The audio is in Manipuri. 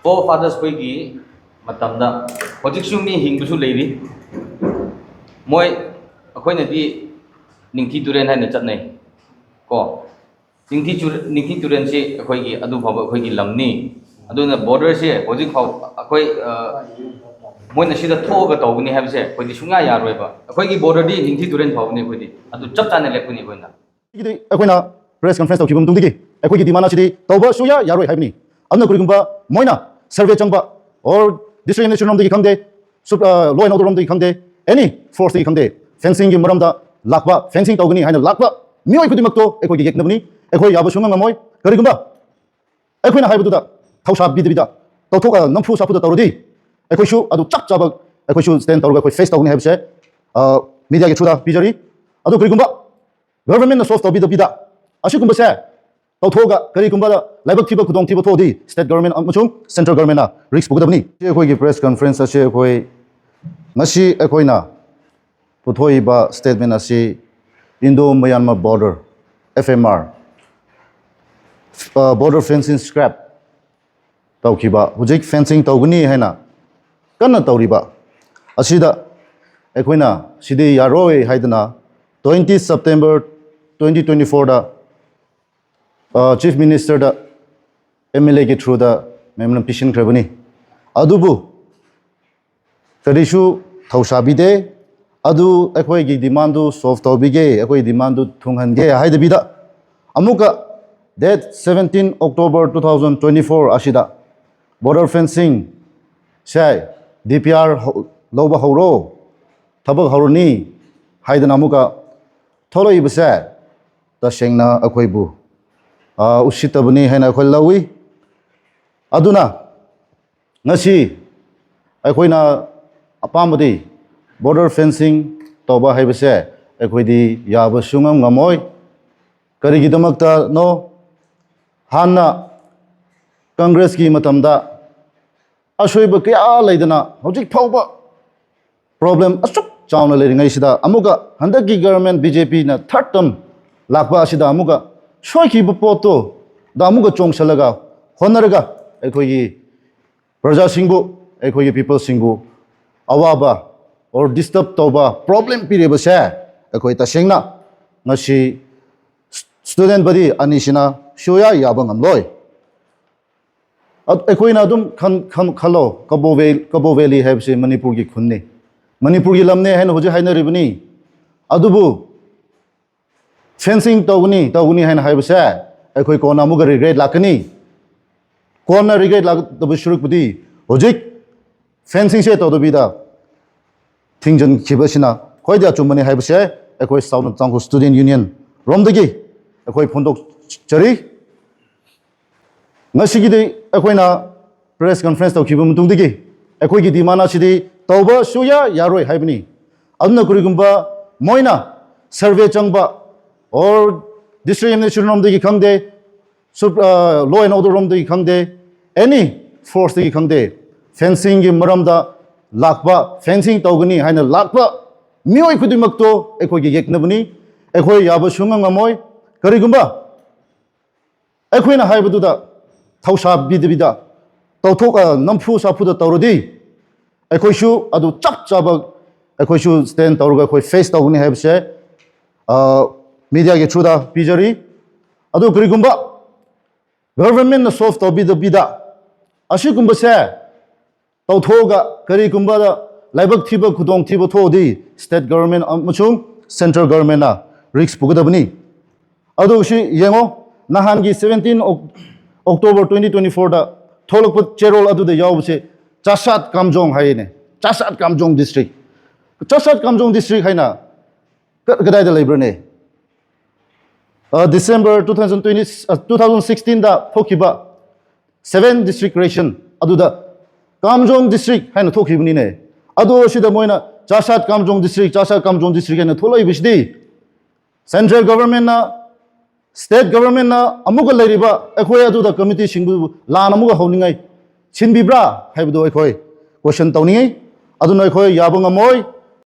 forefathers koigi matamda hojik su mi hingbu su leiri moi akhoi na di ningthi turen hai na chatnai ko ningthi turen si akhoi gi adu phaba akhoi gi lamni aduna border se hojik phau akhoi moi na sida thoga tawni habse akhoi di sunga yaroi ba akhoi gi border di ningthi turen phawni akhoi di adu chap chane lepuni akhoi na gidi akhoi na press conference tawkibum tungdigi akhoi gi dimana sidi tawba suya yaroi habni aduna kurigumba moina survey changba or district national digi khangde law and order digi khangde any force digi khangde fencing gi maramda lakba fencing tawgani haina lakba mioi kudimakto akhoi gi geknabni akhoi yaba sunga ngamoi karigumba akhoi na haibuda thausa bidbida tawthoka namfu sapuda tawrodi akhoi shu adu chap chaba akhoi shu stand tawga akhoi face tawgani habse media gi chuda bijari adu karigumba government na source tawbida ashigumba se tawthoga karigumba laibak thiba khudong thiba thodi state government amachung central government na risk bugdabni akhoi gi press conference ase akhoi ngasi akhoi na puthoi ba statement ase Indo Myanmar border FMR border fencing scrap tawkiba hujik fencing tawgani haina kana tawriba asida akhoi sidi yaroi haidana 20 September 2024 da chief minister da MLA ke through da memlam pishin khrabani adubu kadishu thausabide adu akhoi gi demand du solve tawbige akhoi demand du thunghange haidabida amuka date 17 October 2024 ashida border fencing sai DPR loba horo thabak horoni haidana amuka tholoi basa ta sengna akhoi bu usitabani haina akhoi lawi aduna ngasi akhoi na apamadi border fencing toba haibase akhoi di yaba sungam ngamoi karigi damakta no hanna congress ki matamda ashoiba kya laidana hojik phauba problem asuk chauna leringai sida amuga handaki government BJP na third term lakba sida amuga shoiki bu poto da amuga chongsalaga honaraga akhoi gi praja singbu akhoi gi people singbu awaba or disturb toba problem pireba se akhoi ta sengna ngasi student body anishina shoya yabang amloi akhoi na dum khalo kabo valley have se Manipur gi khunne Manipur gi lamne hain hoje haina ribni adubu fencing tawguni hain haibse akhoi kona muga regret lakani kona regret lak tabu shuruk budi hojik fencing se tawdobida thingjan khibasina khoida chumani haibse akhoi south tangko student union romdagi akhoi phondok chari ngasigidi akhoi na press conference tawkhiba mutungdagi akhoi gi dimana sidi tawba suya yaroi haibni aduna kurigumba moina survey changba or district administration romdagi khangde law and order romdagi khangde any force dagi khangde fencing gi maramda lakba fencing tawgani haina lakba mioi khudimakto akhoi gi yeknabni akhoi yaba sungang ngamoi karigumba akhoi na haibaduda thausa bidbida tawthoka namfu sapuda tawrodi akhoi shu adu chap chaba akhoi shu stand tawruga akhoi face tawgani haibse media ge chuda pijari adu karigumba government na solve tawbida ashigumba se tawthoga karigumba da laibak thiba khudong thiba thodi state government amachung central government na risk pugadabni adu shi yengo nahangi 17 October 2024 da tholokpa cherol adu da yawbse chasat kamjong haine chasat kamjong district haina kadai da librane December 2016 da thokiba 7 district ration adu da kamjong district haina thokibni ne adu shida moina chasat kamjong district haina tholoi bisdi central government na state government na amuga lairiba akhoi adu da committee singbu lan amuga howningai chinbibra haibdo akhoi question tawni aduna akhoi yabang amoi